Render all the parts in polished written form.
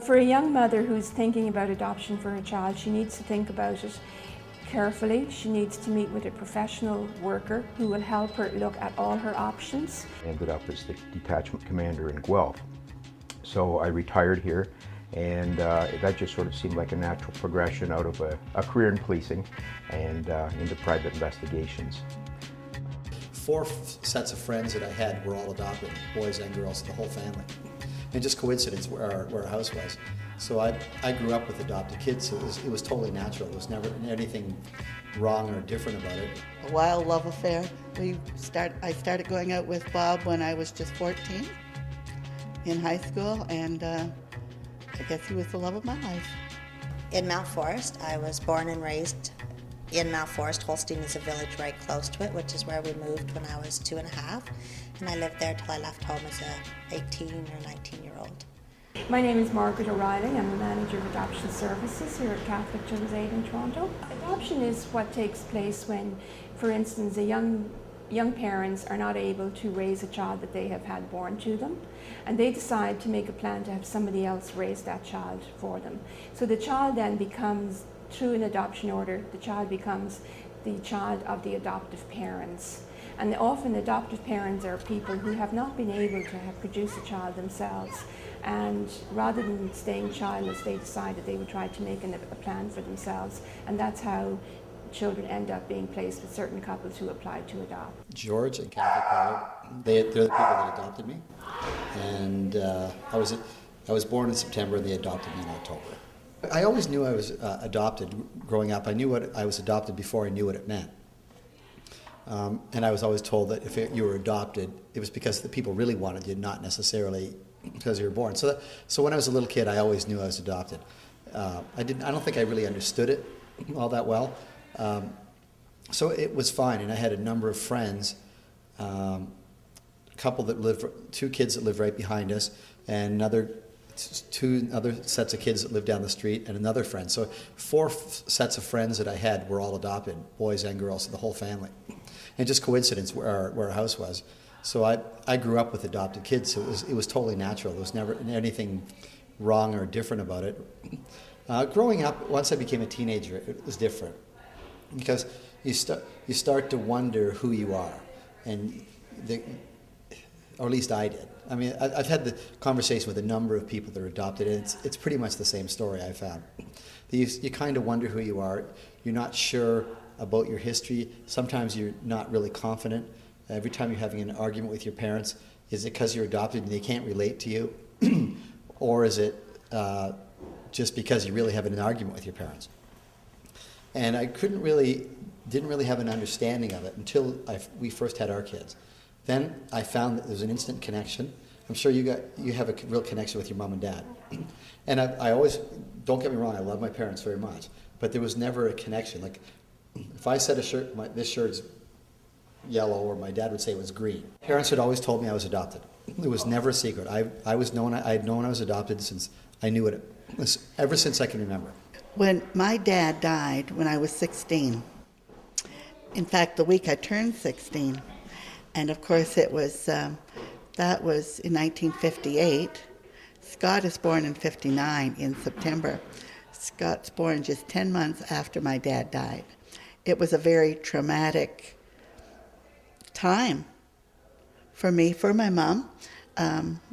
For a young mother who's thinking about adoption for her child, she needs to think about it carefully. She needs to meet with a professional worker who will help her look at all her options. I ended up as the detachment commander in Guelph. So I retired here, and that just sort of seemed like a natural progression out of a career in policing and into private investigations. 4 sets of friends that I had were all adopted, boys and girls, the whole family. And just coincidence where our house was. So I grew up with adopted kids, so it was totally natural. There was never anything wrong or different about it. A wild love affair. I started going out with Bob when I was just 14 in high school, and I guess he was the love of my life. In Mount Forest, I was born and raised in Mount Forest. Holstein is a village right close to it, which is where we moved when I was 2.5. And I lived there till I left home as a 18 or 19-year-old. My name is Margaret O'Reilly. I'm the manager of adoption services here at Catholic Children's Aid in Toronto. Adoption is what takes place when, for instance, young parents are not able to raise a child that they have had born to them, and they decide to make a plan to have somebody else raise that child for them. So the child then becomes, through an adoption order, the child becomes the child of the adoptive parents. And often adoptive parents are people who have not been able to have produced a child themselves, and rather than staying childless, they decided they would try to make a plan for themselves, and that's how children end up being placed with certain couples who applied to adopt. George and Kathy Pollard, they're the people that adopted me. And I was born in September, and they adopted me in October. I always knew I was adopted growing up. I knew what I was adopted before I knew what it meant. And I was always told that if you were adopted, it was because the people really wanted you, not necessarily because you were born. So when I was a little kid, I always knew I was adopted. I don't think I really understood it all that well. So it was fine, and I had a number of friends, a couple that lived, 2 kids that lived right behind us, and 2 other sets of kids that lived down the street, and another friend. So 4 sets of friends that I had were all adopted, boys and girls, the whole family. And just coincidence where our house was. So I grew up with adopted kids, so it was totally natural. There was never anything wrong or different about it. Growing up, once I became a teenager, it was different, because you start to wonder who you are, and or at least I did. I mean, I've had the conversation with a number of people that are adopted, and it's pretty much the same story I found. You kind of wonder who you are. You're not sure about your history. Sometimes you're not really confident. Every time you're having an argument with your parents, is it because you're adopted and they can't relate to you? Or is it just because you're really having an argument with your parents? And I didn't really have an understanding of it until we first had our kids. Then I found that there's an instant connection. I'm sure you have a real connection with your mom and dad. And I always, don't get me wrong, I love my parents very much, but there was never a connection. Like, if I said this shirt's yellow, or my dad would say it was green. Parents had always told me I was adopted. It was never a secret. I had known I was adopted since I knew it, ever since I can remember. When my dad died when I was 16, in fact, the week I turned 16, and of course that was in 1958. Scott is born in 59 in September. Scott's born just 10 months after my dad died. It was a very traumatic time for me, for my mom.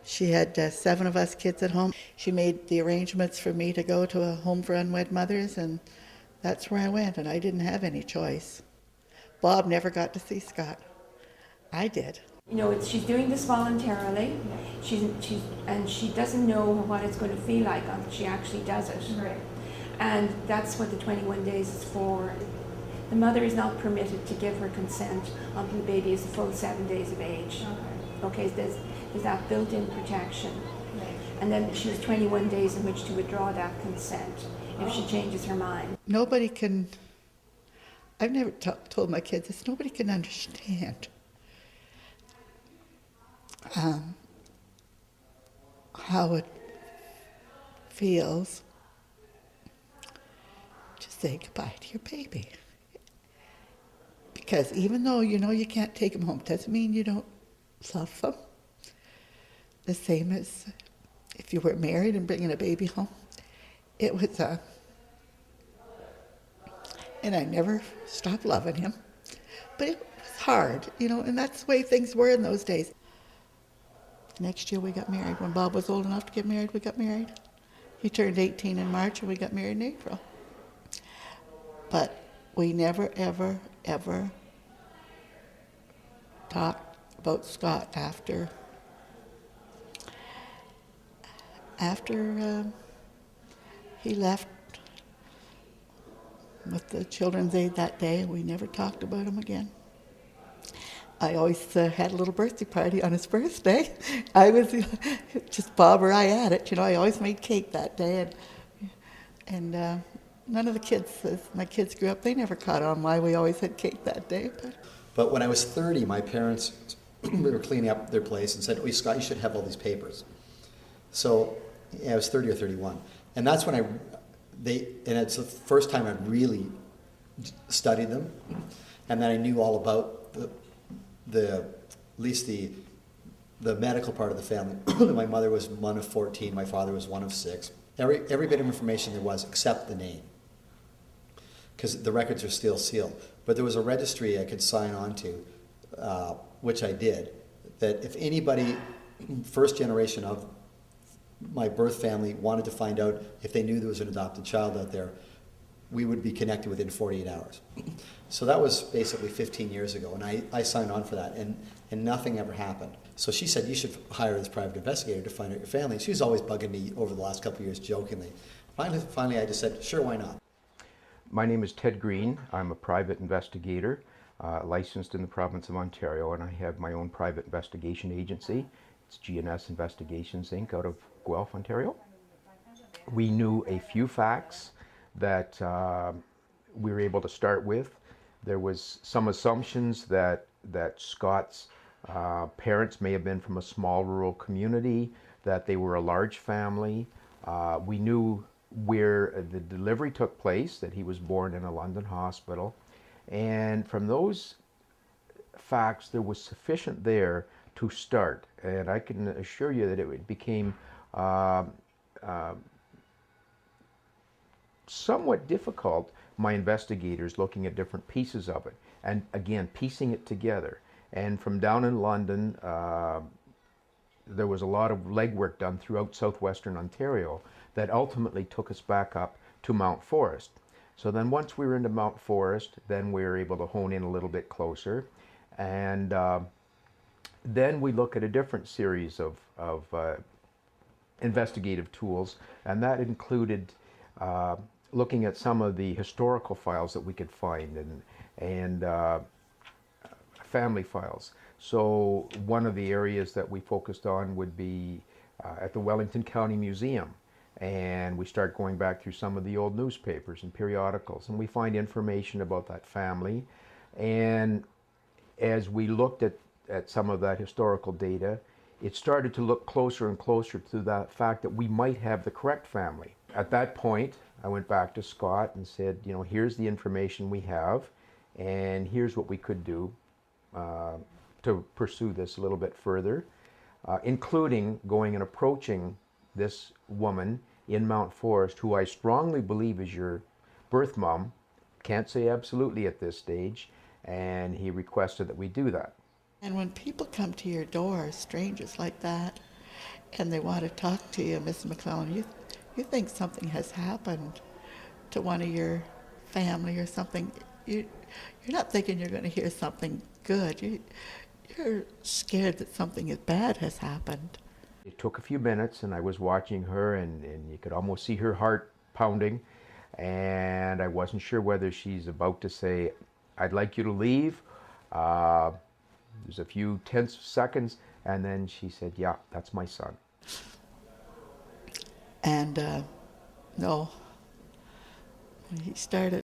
She had 7 of us kids at home. She made the arrangements for me to go to a home for unwed mothers, and that's where I went, and I didn't have any choice. Bob never got to see Scott. I did. You know, she's doing this voluntarily, and she doesn't know what it's going to feel like until she actually does it. Right. And that's what the 21 days is for. The mother is not permitted to give her consent until the baby is a full 7 days of age. Okay, there's that built-in protection. Right. And then she has 21 days in which to withdraw that consent if she changes her mind. Nobody can, I've never told my kids this, nobody can understand how it feels to say goodbye to your baby. Because even though you know you can't take them home, doesn't mean you don't love them. The same as if you were married and bringing a baby home, it was and I never stopped loving him. But it was hard, and that's the way things were in those days. Next year we got married. When Bob was old enough to get married, we got married. He turned 18 in March and we got married in April. But we never, ever, ever talked about Scott after he left with the Children's Aid that day. We never talked about him again. I always had a little birthday party on his birthday. I was just Bob or I at it. I always made cake that day. And none of the kids, as my kids grew up, they never caught on why we always had cake that day. But when I was 30, my parents were cleaning up their place and said, "Oh, Scott, you should have all these papers." So I was 30 or 31. And that's when and it's the first time I really studied them. And then I knew all about at least the medical part of the family. My mother was one of 14, my father was one of 6. Every bit of information there was except the name, because the records are still sealed. But there was a registry I could sign on to, which I did, that if anybody, first generation of my birth family, wanted to find out if they knew there was an adopted child out there, we would be connected within 48 hours. So that was basically 15 years ago, and I signed on for that, and nothing ever happened. So she said, "You should hire this private investigator to find out your family." She was always bugging me over the last couple of years, jokingly. Finally, I just said, "Sure, why not?" My name is Ted Green. I'm a private investigator, licensed in the province of Ontario, and I have my own private investigation agency. It's GNS Investigations, Inc., out of Guelph, Ontario. We knew a few facts that we were able to start with. There was some assumptions that Scott's parents may have been from a small rural community, that they were a large family. We knew where the delivery took place, that he was born in a London hospital. And from those facts, there was sufficient there to start. And I can assure you that it became somewhat difficult, my investigators looking at different pieces of it, and again, piecing it together. And from down in London, there was a lot of legwork done throughout southwestern Ontario that ultimately took us back up to Mount Forest. So then once we were into Mount Forest, then we were able to hone in a little bit closer. And then we look at a different series of investigative tools, and that included looking at some of the historical files that we could find and family files. So one of the areas that we focused on would be at the Wellington County Museum, and we start going back through some of the old newspapers and periodicals, and we find information about that family. And as we looked at some of that historical data, it started to look closer and closer to the fact that we might have the correct family. At that point, I went back to Scott and said, here's the information we have, and here's what we could do to pursue this a little bit further, including going and approaching this woman in Mount Forest, who I strongly believe is your birth mom. Can't say absolutely at this stage, and he requested that we do that. And when people come to your door, strangers like that, and they want to talk to you, Miss McClellan, you think something has happened to one of your family or something. You're not thinking you're going to hear something good. You're scared that something bad has happened. It took a few minutes, and I was watching her, and you could almost see her heart pounding, and I wasn't sure whether she's about to say, "I'd like you to leave." There's a few tense seconds, and then she said, "Yeah, that's my son." And no, when he started